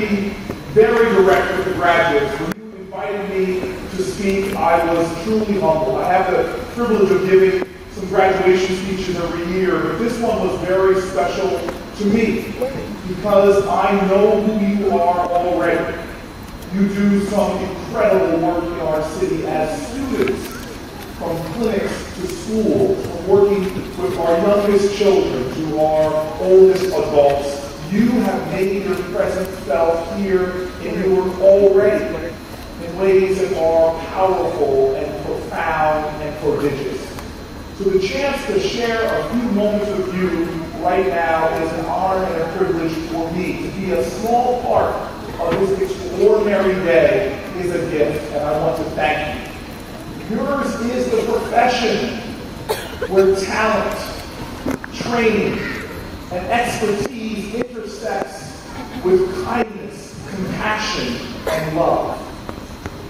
be very direct with the graduates. When you invited me to speak, I was truly humble. I have the privilege of giving some graduation speeches every year, but this one was very special to me because I know who you are already. You do some incredible work in our city as students, from clinics to schools, from working with our youngest children to our oldest adults. You have made your presence felt here in Newark already in ways that are powerful and profound and prodigious. So the chance to share a few moments with you right now is an honor and a privilege for me. To be a small part of this extraordinary day is a gift, and I want to thank you. Yours is the profession where talent, training, and expertise intersects with kindness, compassion, and love.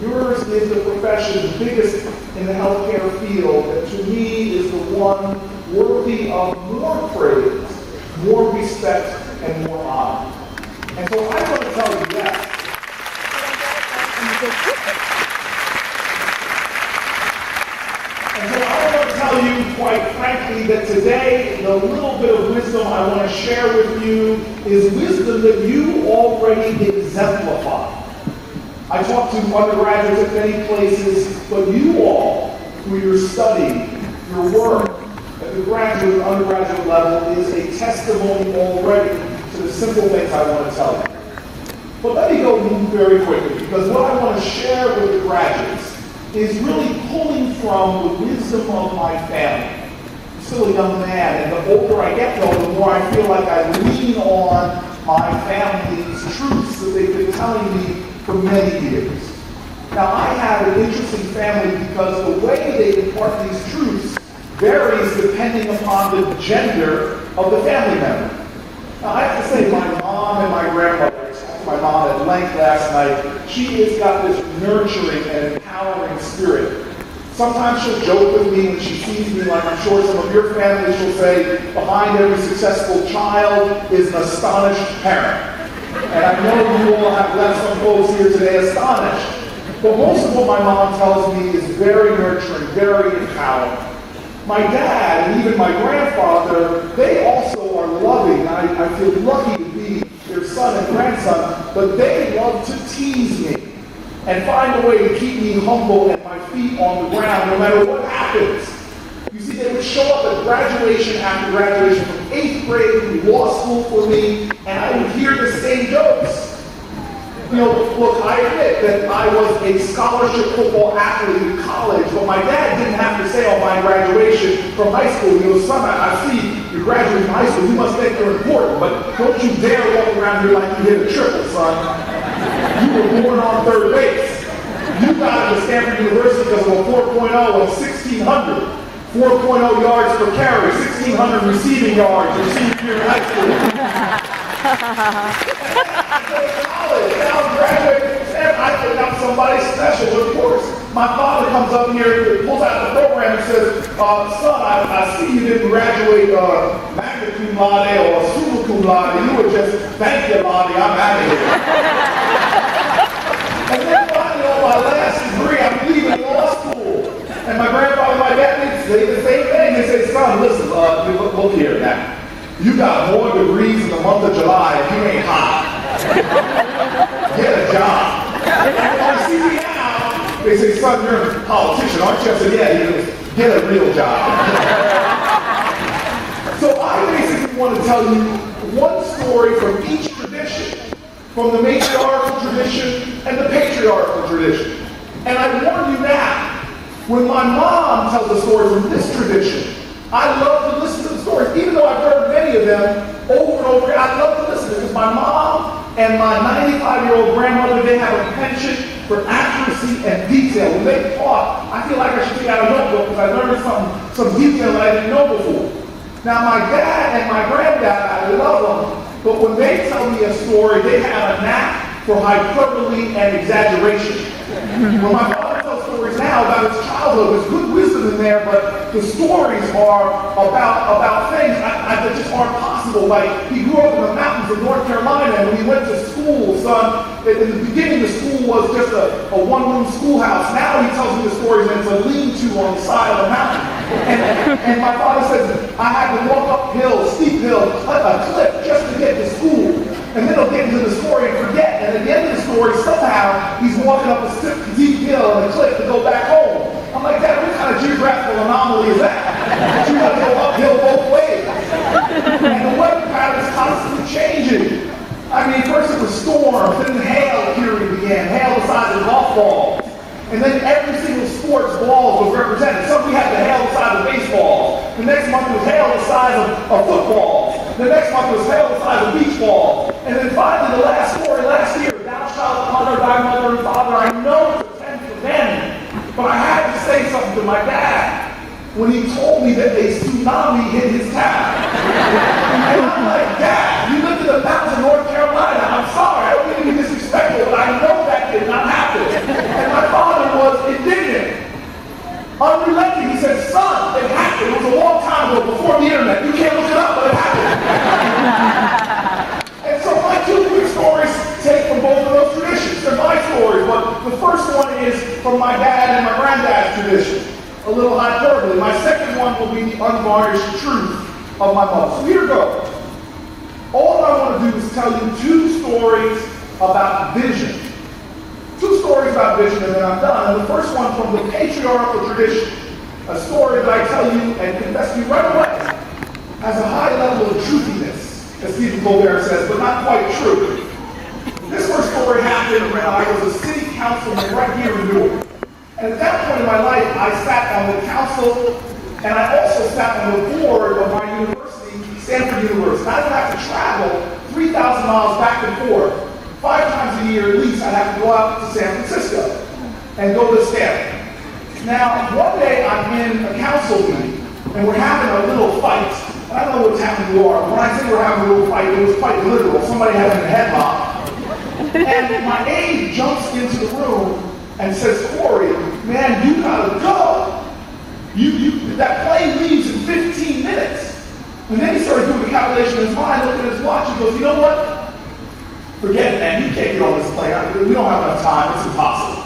Yours is the profession biggest in the healthcare field that to me is the one worthy of more praise, more respect, and more honor. And so I want to tell you that. And so I want to tell you, quite frankly, that today, the little bit of wisdom I want to share with you is wisdom that you already exemplify. I talk to undergraduates at many places, but you all, through your study, your work, at the graduate and undergraduate level, is a testimony already to the simple things I want to tell you. But let me go very quickly, because what I want to share with the graduates is really pulling from the wisdom of my family. I'm still a young man, and the older I get, though, the more I feel like I lean on my family's truths that they've been telling me for many years. Now, I have an interesting family because the way they impart these truths varies depending upon the gender of the family member. Now, I have to say, my mom and my grandmother, I talked to my mom at length last night, she has got this nurturing and empowering spirit. Sometimes she'll joke with me when she sees me, like I'm sure some of your families, she'll say, behind every successful child is an astonished parent. And I know you all have left some folks here today astonished. But most of what my mom tells me is very nurturing, very empowering. My dad and even my grandfather, they also are loving. I feel lucky to be their son and grandson, but they love to tease me and find a way to keep me humble and my feet on the ground no matter what happens. You see, they would show up at graduation after graduation from 8th grade through law school for me, and I would hear the same jokes. You know, look, I admit that I was a scholarship football athlete in college, but my dad didn't have to say on my graduation from high school, he goes, son, I see you graduated from high school, you must think you're important, but don't you dare walk around here like you hit a triple, son. You were born on third base. You got into Stanford University because of a 4.0 of 1,600. 4.0 yards per carry, 1,600 receiving yards your senior year in high school. College, now I'm graduating from Stanford, I think I'm somebody special. Of course, my father comes up here, pulls out the program and says, son, I see you didn't graduate magna cum laude or summa cum laude. You were just, thank you, Lonnie, I'm out of here. And then finally, on my last degree, I'm leaving law school. And my grandfather and my dad say the same thing. They say, son, listen, look here now. You got more degrees in the month of July and you ain't hot. Get a job. And see me now, they say, son, you're a politician, aren't you? I said, yeah, he goes, get a real job. So I basically want to tell you one story from each tradition, from the matriarchal tradition and the patriarchal tradition. And I warn you now, when my mom tells a story from this tradition, I love to listen to the stories. Even though I've heard many of them over and over again, I love to listen because my mom and my 95-year-old grandmother, they have a penchant for accuracy and detail. When they talk, I feel like I should take out a notebook because I learned some detail that I didn't know before. Now, my dad and my granddad, I love them, but when they tell me a story, they have a knack for hyperbole and exaggeration. When my father tells stories now about his childhood, there's good wisdom in there, but the stories are about things that just aren't possible. Like, he grew up in the mountains of North Carolina, and when he went to school, son, in the beginning, the school was just a one-room schoolhouse. Now he tells me the stories and it's a lean-to on the side of the mountain. And my father says, I had to walk uphill, steep hill, a cliff just to get to school. And then he'll get into the story and forget. And at the end of the story, somehow, he's walking up a steep hill and a cliff to go back home. I'm like, Dad, what kind of geographical anomaly is that? You got to go uphill both ways. And the weather pattern is constantly changing. I mean, first it was storms, then the hail period began, hail the size of golf balls. And then every single sport's balls was represented. So we had the hail the size of baseball. The next month was hail the size of footballs. The next month was hail the size of beach balls. And then finally, the last story last year, thou shalt honor thy mother and father. I know it's a 10 for them, but I had to say something to my dad when he told me that a tsunami hit his town. And I'm like, Dad, you lived in the mountains of North Carolina. I'm sorry, I don't mean to be disrespectful, but I know that did not happen. And my father was indignant, unrelenting. He said, son, it happened. It was a long time ago, before the internet. You can't look it up, but it happened. And so my two quick stories take from both of those traditions. They're my stories, but the first one is from my dad and my granddad's tradition. A little hyperbole. My second one will be the unvarnished truth of my mother. So here we go. All I want to do is tell you two stories about vision. Two stories about vision, and then I'm done. And the first one from the patriarchal tradition. A story that I tell you and confess to you right away has a high level of truthiness, as Stephen Colbert says, but not quite true. This first story happened when I was a city councilman right here in Newark. And at that point in my life, I sat on the council, and I also sat on the board of my university, Stanford University. I would have to travel 3,000 miles back and forth. 5 times a year at least, I'd have to go out to San Francisco and go to Stanford. Now, one day I'm in a council meeting, and we're having a little fight. I don't know what's happening to Newark. When I say we're having a little fight, it was quite literal. Somebody having a headlock. And my aide jumps into the room and says, Cory, man, you gotta go. That plane leaves in 15 minutes. And then he started doing the calculation in his mind, looking at his watch, and goes, you know what? Forget it, man, you can't get on this plane. We don't have enough time, it's impossible.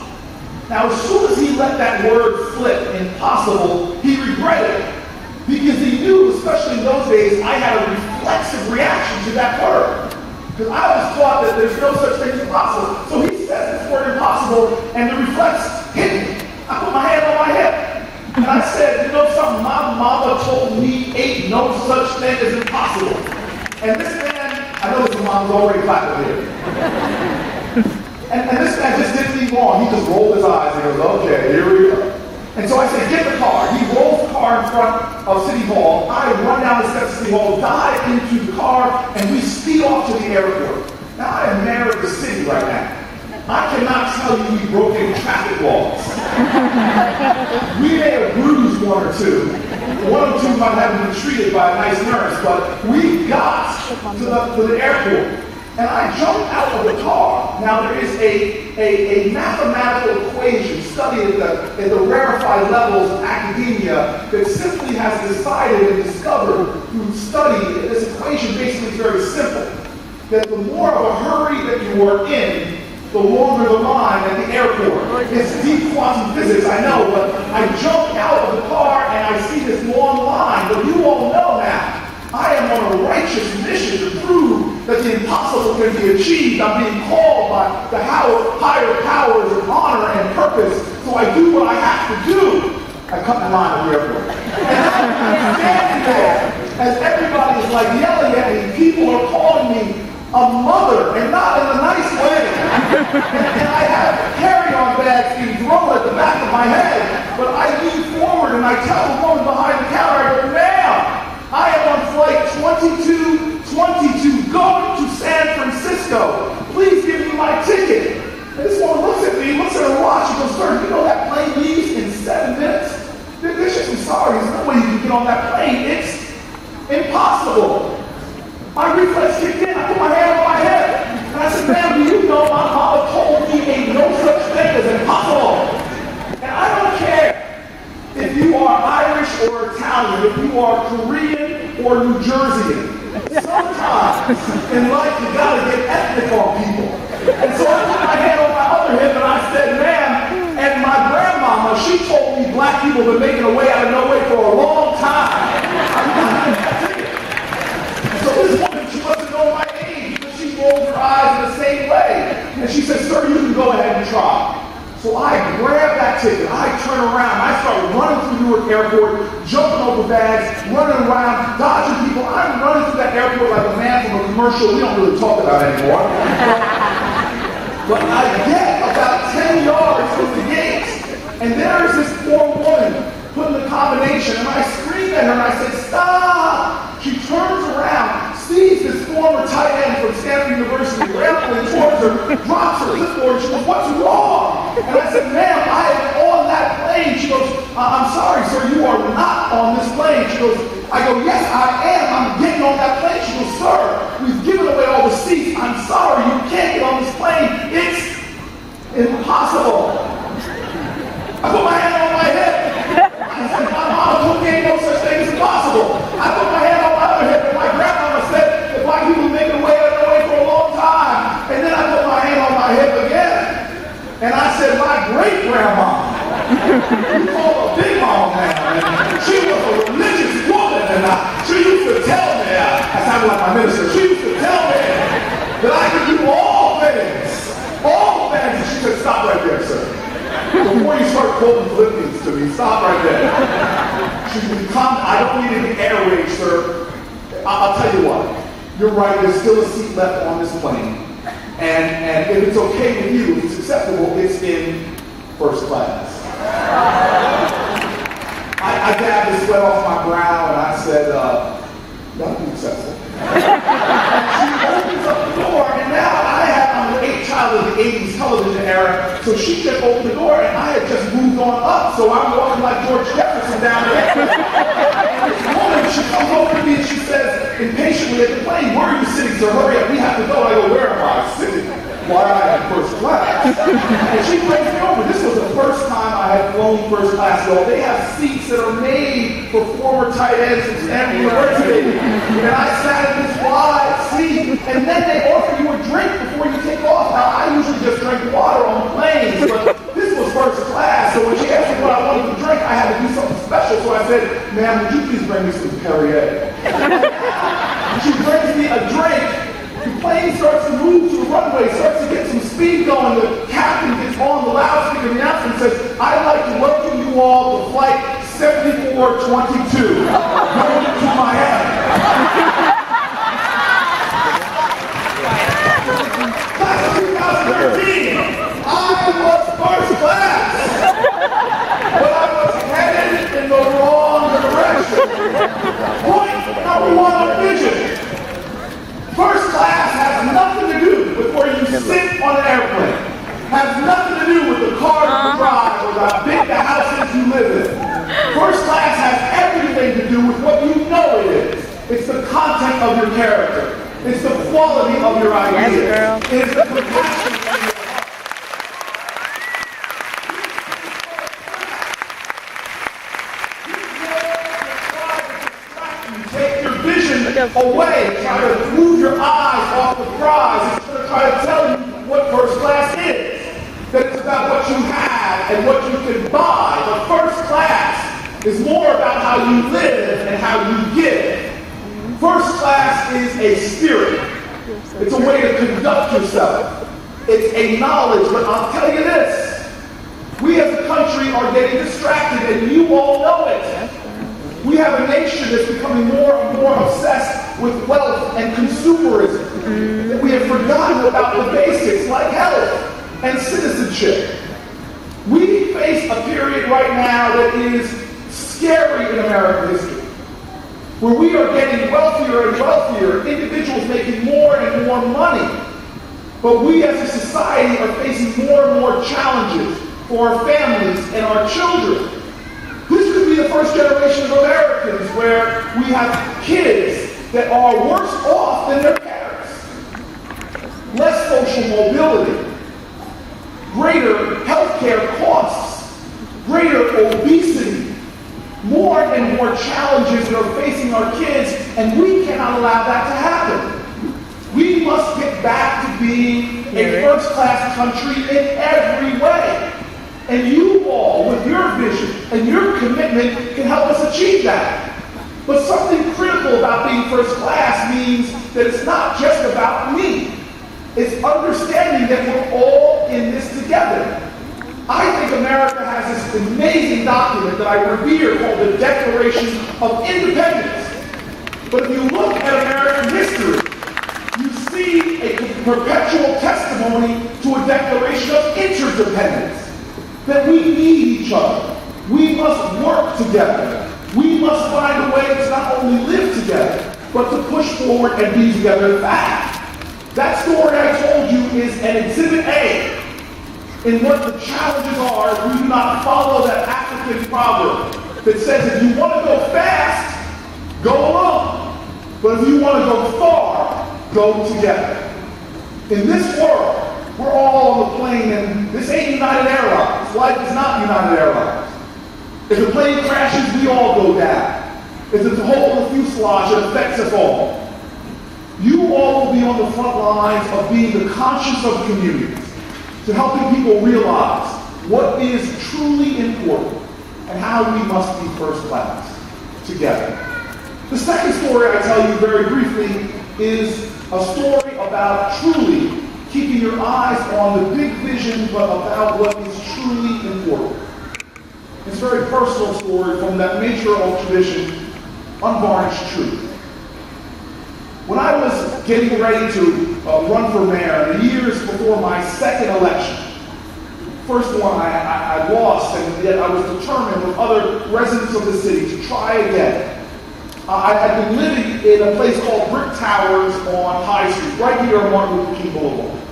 Now, as soon as he let that word slip, impossible, he regretted it. Because he knew, especially in those days, I had a reflexive reaction to that word. Because I always thought that there's no such thing as impossible. So he says this word impossible, and the reflex hit me. I put my hand on my hip. And I said, you know something, my mama told me ain't no such thing as impossible. And this man, I know this mom's already clapping here. And this man just didn't leave long. He just rolled his eyes and goes, okay, here we go. And so I said, get the car. He rolls the car in front of City Hall. I run down the steps of City Hall, dive into the car, and we speed off to the airport. Now I am mayor of the city right now. I cannot tell you we broke any traffic laws. We may have bruised one or two. One or two might have been treated by a nice nurse, but we got to the airport. And I jumped out of the car. Now there is a mathematical equation studied at the rarefied levels of academia that simply has decided and discovered through study that this equation basically is very simple. That the more of a hurry that you are in, the longer the line at the airport. It's deep quantum physics, I know, but I jumped out of the car and I see this long line. But you all know now, I am on a righteous mission to prove that the impossible can be achieved. I'm being called by the higher powers of honor and purpose, so I do what I have to do. I cut the line at the airport. And I'm standing there as everybody is like yelling at me. People are calling me a mother, and not in a nice way. And I have carry-on bags being thrown at the back of my head. But I lean forward and I tell the woman behind the counter, I go, ma'am, I am on flight 2222 going to San Francisco. Please give me my ticket. And this woman looks at me, looks at her watch, and goes, sir, you know that plane leaves in 7 minutes? Bishop, I'm sorry, there's no way you can get on that plane. It's impossible. My reflex kicked in, I put my hand on my head. And I said, ma'am, do you know my mama told me ain't no such thing as impossible? And I don't care if you are Irish or Italian, if you are Korean or New Jerseyan. Sometimes in life you gotta get ethnic on people. And so I So I grab that ticket, I turn around, I start running through Newark Airport, jumping over bags, running around, dodging people. I'm running through that airport like a man from a commercial we don't really talk about anymore. But I get about 10 yards from the gates, and there's this poor woman putting the combination, and I scream at her and I say, stop! She turns around, sees this former tight end from Stanford University rambling towards her, drops her clipboard, she goes, what's wrong? And I said, ma'am, I am on that plane. She goes, I'm sorry, sir, you are not on this plane. She goes, I go, yes, I am. I'm getting on that plane. She goes, sir, we've given away all the seats. I'm sorry, you can't get on this plane. It's impossible. I put my hand on my hip. I said, my mama told me ain't no such thing as impossible. I put my hand on my other hip, and my grandmama said the black people make it away for a long time. And then I put my hand on my hip again. And I said, my great-grandma, you call her Big Mama now, and she was a religious woman, and she used to tell me, I sounded like my minister, she used to tell me that I could do all things. All things. And she said, stop right there, sir. Before you start quoting Philippians to me, stop right there. She said, I don't need any air rage, sir. I'll tell you what. You're right, there's still a seat left on this plane. And if it's okay with you, if it's acceptable, it's in first class. I dabbed the sweat off my brow and I said, that'll be acceptable. And she opens up the door, and now I'm an 8th child of the 80s television era, so she just opened the door and I had just moved on up, so I'm walking like George Jefferson down there. And this woman, she comes over to me and she says, impatiently at the plane, where are you sitting, sir? Hurry up, we have to go. I go, where am I sitting? Why I am first class. And she brings me over. This was the first time I had flown first class. So they have seats that are made for former tight ends from Stanford University. And I sat in this wide seat, and then they offer you a drink before you take off. Now, I usually just drink water on planes, but this was first class. So when she asked me what I wanted to drink, I had to do something special. So I said, ma'am, would you please bring me some Perrier? She brings me a drink. The plane starts to move to the runway, starts to get some speed going. The captain gets on the loudspeaker announcement and says, I'd like to welcome you all to flight 7422 going to Miami. Class of 2013, I was first class, but I was headed in the wrong direction. Point number one on vision. First class has nothing to do with where you sit on an airplane. Has nothing to do with the car you drive or how big the house is you live in. First class has everything to do with what you know it is. It's the content of your character. It's the quality of your ideas. Yes, it's the compassion of your heart. Take your vision away, try to move your eyes off the prize. It's going to try to tell you what first class is. That it's about what you have and what you can buy. But first class is more about how you live and how you give. First class is a spirit. It's a way to conduct yourself. It's a knowledge. But I'll tell you this. We as a country are getting distracted, and you all know it. We have a nation that's becoming more and more obsessed with wealth and consumerism. That we have forgotten about the basics like health and citizenship. We face a period right now that is scary in American history, where we are getting wealthier and wealthier, individuals making more and more money. But we as a society are facing more and more challenges for our families and our children. This could be the first generation of Americans where we have kids that are worse off than their parents. Less social mobility, greater healthcare costs, greater obesity, more and more challenges that are facing our kids, and we cannot allow that to happen. We must get back to being a first-class country in every way. And you all, with your vision and your commitment, can help us achieve that. But something critical about being first class means that it's not just about me. It's understanding that we're all in this together. I amazing document that I revere called the Declaration of Independence. But if you look at American history, you see a perpetual testimony to a declaration of interdependence. That we need each other. We must work together. We must find a way to not only live together, but to push forward and be together. In fact, that story I told you is an exhibit A in what the challenges are if we do not follow that African proverb that says if you want to go fast, go alone. But if you want to go far, go together. In this world, we're all on the plane, and this ain't United Airlines. Life is not United Airlines. If the plane crashes, we all go down. If there's a hole in the fuselage, it affects us all. You all will be on the front lines of being the conscience of communities, to helping people realize what is truly important and how we must be first class together. The second story I tell you very briefly is a story about truly keeping your eyes on the big vision, but about what is truly important. It's a very personal story from that matriarchal tradition, Unvarnished Truth. When I was getting ready to run for mayor, in the years before my second election, first one I lost, and yet I was determined with other residents of the city to try again. I had been living in a place called Brick Towers on High Street, right here on Martin Luther King Boulevard.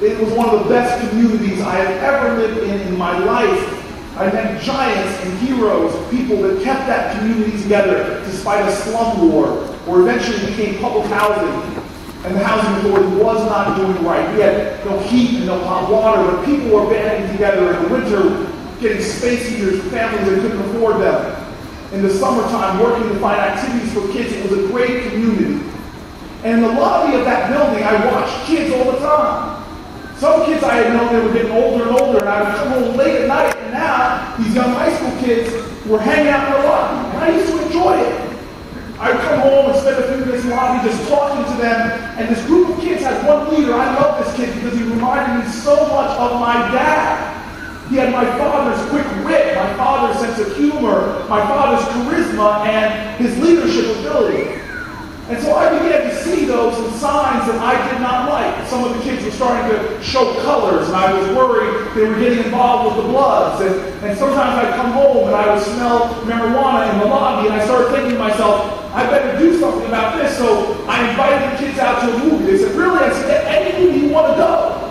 It was one of the best communities I had ever lived in my life. I met giants and heroes, people that kept that community together despite a slum war, or eventually became public housing, and the housing authority was not doing right. We had no heat and no hot water, but people were banding together in the winter, getting space heaters for families that couldn't afford them. In the summertime, working to find activities for kids. It was a great community. And in the lobby of that building, I watched kids all the time. Some kids I had known, they were getting older and older, and I would come home late at night, and now these young high school kids were hanging out in the lobby, and I used to enjoy it. I would come home and spend a few minutes in the lobby just talking to them, and this group of kids had one leader. I love this kid because he reminded me so much of my dad. He had my father's quick wit, my father's sense of humor, my father's charisma, and his leadership ability. And so I began to see those signs that I did not like. Some of the kids were starting to show colors, and I was worried they were getting involved with the Bloods. And sometimes I'd come home and I would smell marijuana in the lobby, and I started thinking to myself, I better do something about this. So I invited the kids out to a movie. They said, really? I said, any movie you want to go.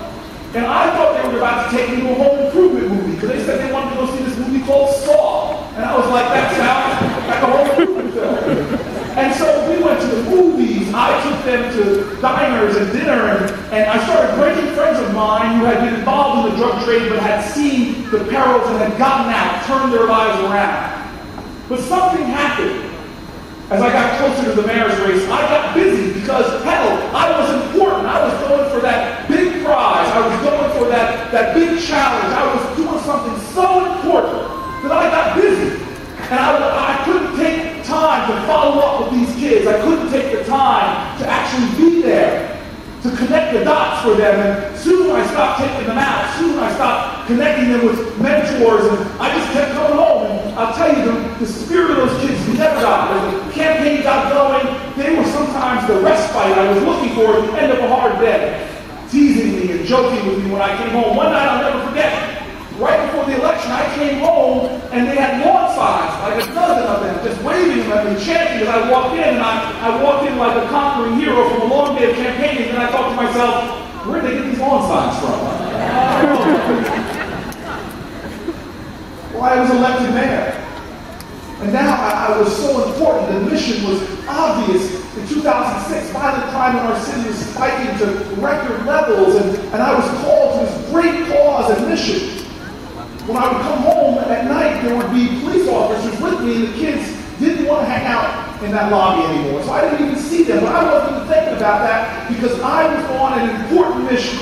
And I thought they were about to take me to a home improvement movie, because they said they wanted to go see this movie called Saw. And I was like, that sounds like a home improvement film. And so we went to the movies. I took them to diners and dinner, and I started breaking friends of mine who had been involved in the drug trade but had seen the perils and had gotten out, turned their lives around. But something happened. As I got closer to the mayor's race, I got busy because, hell, I was important. I was going for that big prize. I was going for that big challenge. I was doing something so important that I got busy. And I couldn't take time to follow up with these kids. I couldn't take the time to actually be there, to connect the dots for them. And soon I stopped taking them out. Soon I stopped connecting them with mentors. And I just kept coming home. And I'll tell you, the spirit of those kids never got there. The campaign got going. They were sometimes the respite I was looking for at the end of a hard day, teasing me and joking with me when I came home. One night I'll never forget. Right before the election, I came home and they had lawn signs, like a dozen of them, just waving them at me, chanting as I walked in. And I walked in like a conquering hero from a long day of campaigning. And I thought to myself, where did they get these lawn signs from? Well, I was elected mayor. And now I was so important. The mission was obvious. In 2006, violent crime in our city was spiking to record levels. And I was called to this great cause and mission. When I would come home at night, there would be police officers with me, and the kids didn't want to hang out in that lobby anymore. So I didn't even see them. But I wasn't even thinking about that because I was on an important mission.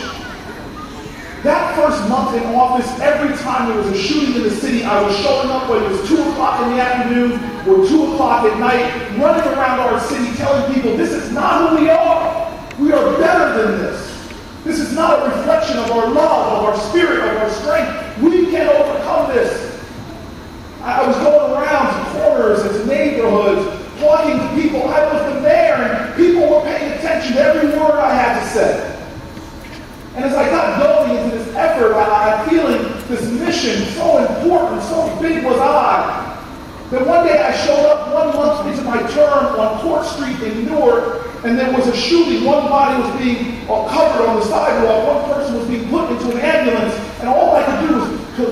That first month in office, every time there was a shooting in the city, I was showing up whether it was 2 o'clock in the afternoon or 2 o'clock at night, running around our city telling people, this is not who we are. We are better than this. This is not a reflection of our love, of our spirit, of our strength. We can overcome this. I was going around to corners and to neighborhoods, talking to people. I was the mayor, and people were paying attention to every word I had to say. And as I got going into this effort, I'm feeling this mission so important, so big was I, that one day I showed up 1 month into my term on Court Street in Newark, and there was a shooting. One body was being covered on the sidewalk. One person was being put into an ambulance, and all I could do was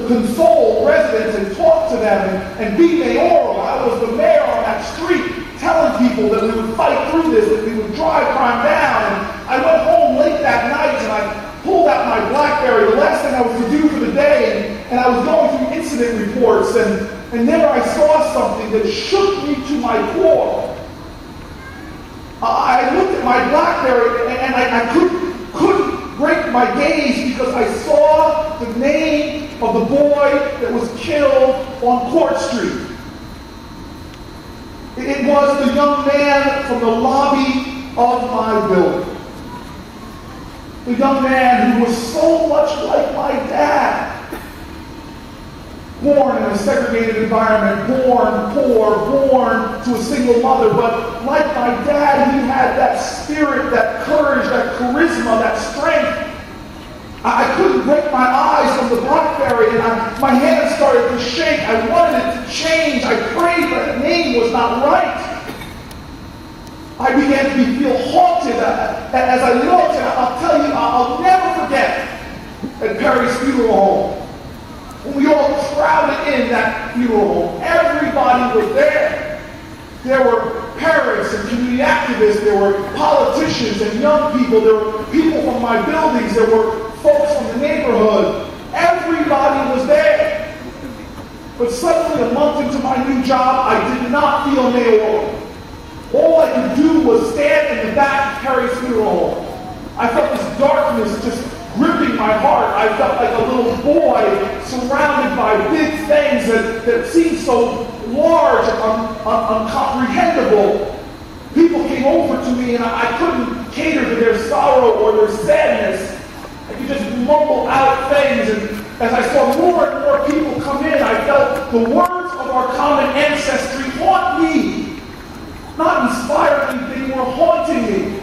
console residents and talk to them and be mayoral. I was the mayor on that street, telling people that we would fight through this, that we would drive crime down. And I went home late that night, and I pulled out my BlackBerry, the last thing I was to do for the day, and I was going through incident reports, and there I saw something that shook me to my core. I looked at my BlackBerry, and I couldn't break my gaze because I saw the name of the boy that was killed on Court Street. It was the young man from the lobby of my building. The young man who was so much like my dad. Born in a segregated environment, born poor, born to a single mother, but like my dad, he had that spirit, that courage, that charisma, that strength. I couldn't break my eyes from the BlackBerry, and my hands started to shake. I wanted it to change. I prayed, but that name was not right. I began to feel haunted as I looked, and I'll tell you, I'll never forget at Perry's funeral home. When we all crowded in that funeral home, everybody was there. There were parents and community activists, there were politicians and young people, there were people from my buildings, there were folks from the neighborhood. Everybody was there. But suddenly, a month into my new job, I did not feel mayoral. All I could do was stand in the back of Perry's funeral home. I felt this darkness just gripping my heart. I felt like a little boy surrounded by big things that seemed so large and uncomprehendable. People came over to me, and I couldn't cater to their sorrow or their sadness. I could just mumble out things, and as I saw more and more people come in, I felt the words of our common ancestry haunt me. Not inspire me, they were haunting me.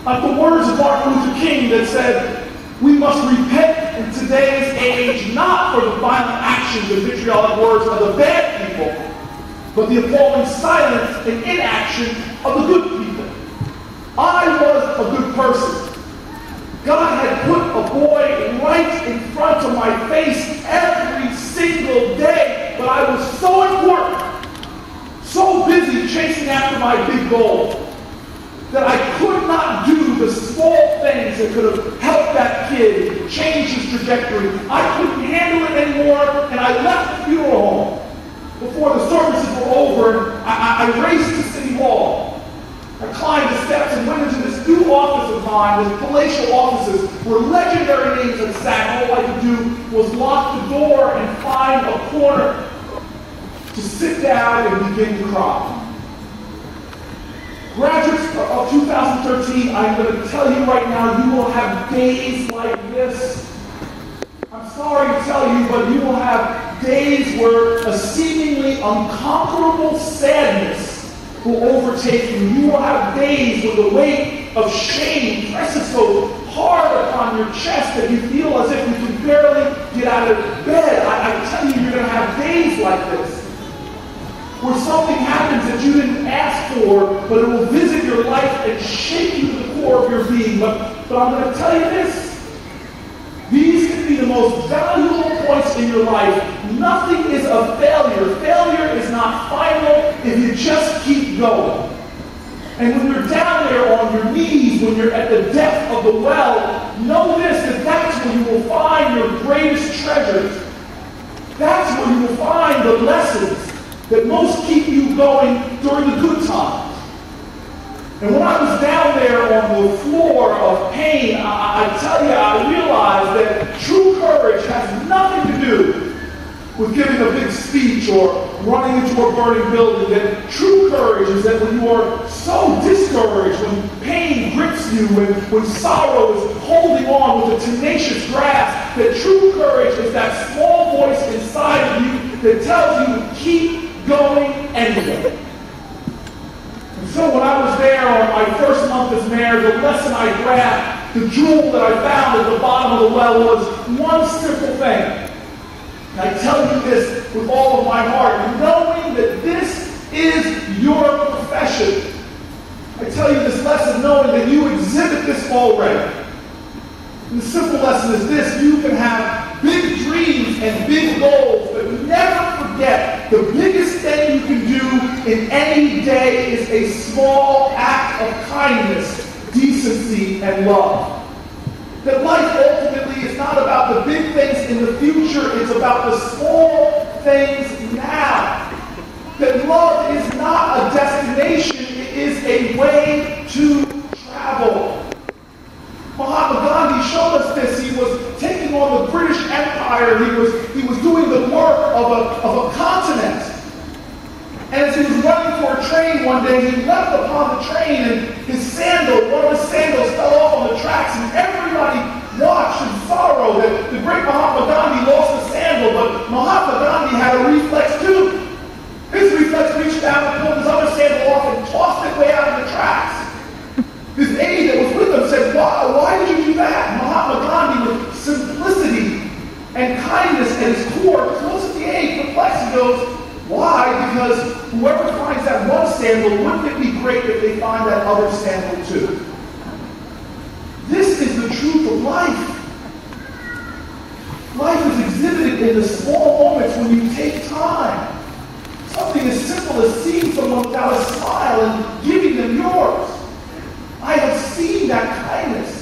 Like the words of Martin Luther King that said, "We must repent in today's age, not for the violent actions and vitriolic words of the bad people, but the appalling silence and inaction of the good people." I was a good person. God had put a boy right in front of my face every single day, but I was so important, so busy chasing after my big goal, that I could not do the small things that could have helped that kid change his trajectory. I couldn't handle it anymore, and I left the funeral home. Before the services were over, I raced to City Hall. I climbed the steps and went into this new office of mine, this palatial offices where legendary names had sat. All I could do was lock the door and find a corner to sit down and begin to cry. Graduates of 2013, I'm going to tell you right now, you will have days like this. I'm sorry to tell you, but you will have days where a seemingly unconquerable sadness will overtake you. You will have days where the weight of shame presses so hard upon your chest that you feel as if you can barely get out of bed. I tell you, you're going to have days like this, where something happens that you didn't ask for, but it will visit your life and shake you to the core of your being. But I'm going to tell you this. These can be the most valuable points in your life. Nothing is a failure. Failure is not final if you just keep going. And when you're down there on your knees, when you're at the depth of the well, know this, that that's where you will find your greatest treasures. That's where you will find the lessons that most keep you going during the good times. And when I was down there on the floor of pain, I tell you, I realized that true courage has nothing to do with giving a big speech or running into a burning building. That true courage is that when you are so discouraged, when pain grips you, when sorrow is holding on with a tenacious grasp, that true courage is that small voice inside of you that tells you to keep going anyway. And so when I was there on my first month as mayor, the lesson I grabbed, the jewel that I found at the bottom of the well was one simple thing. And I tell you this with all of my heart, knowing that this is your profession. I tell you this lesson knowing that you exhibit this already. And the simple lesson is this: you can have big dreams and big goals, but never forget the biggest thing you can do in any day is a small act of kindness, decency, and love. That life ultimately is not about the big things in the future, it's about the small things now. That love is not a destination, it is a way to travel. Mahatma Gandhi showed us this. He was taking on the British Empire. He was doing the work of a continent. And as he was running for a train one day, he leapt upon the train and one of his sandals fell off on the tracks, and everybody watched in sorrow that the great Mahatma Gandhi lost the sandal, but Mahatma Gandhi had a reflex too. His reflex reached down and pulled his other sandal off and tossed it way out of the tracks. His aide that was with him said, why did you do that? Mahatma Gandhi, with simplicity and kindness at his core, looks at the aide, perplexed, and goes, why? Because whoever finds that one sandal, wouldn't it be great if they find that other sandal too? This is the truth of life. Life is exhibited in the small moments when you take time. Something as simple as seeing someone without a smile and giving them yours. I have seen that kindness.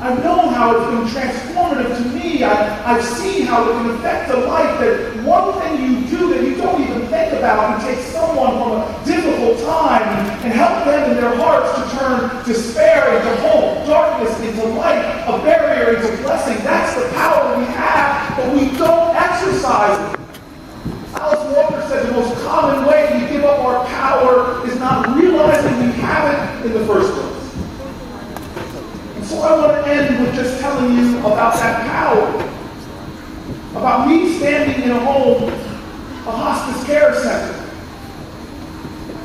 I've known how it's been transformative to me. I've seen how it can affect a life. That one thing you do that you don't even think about can take someone from a difficult time and help them in their hearts to turn despair into hope, darkness into light, a barrier into blessing. That's the power we have, but we don't exercise it. Alice Walker said the most common way we give up our power is not realizing we have it in the first place. And so I want to end with just telling you about that power. About me standing in a home, a hospice care center.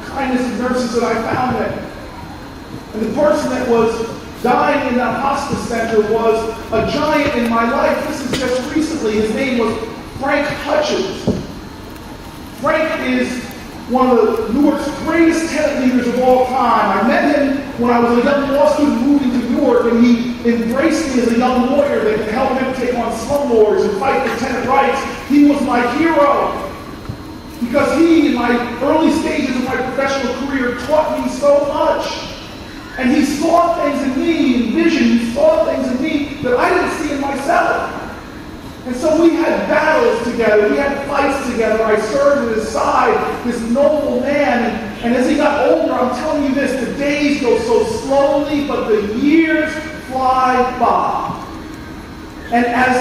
Kindness of nurses that I found there. And the person that was dying in that hospice center was a giant in my life. This is just recently. His name was Frank Hutchins. Frank is one of Newark's greatest tenant leaders of all time. I met him when I was a young law student moving to Newark, and he embraced me as a young lawyer that could help him take on slumlords and fight for tenant rights. He was my hero because he, in my early stages of my professional career, taught me so much. And he saw things in me, in vision, he saw things in me that I didn't see in myself. And so we had battles together, we had fights together. I served at his side, this noble man. And as he got older, I'm telling you this, the days go so slowly, but the years fly by. And as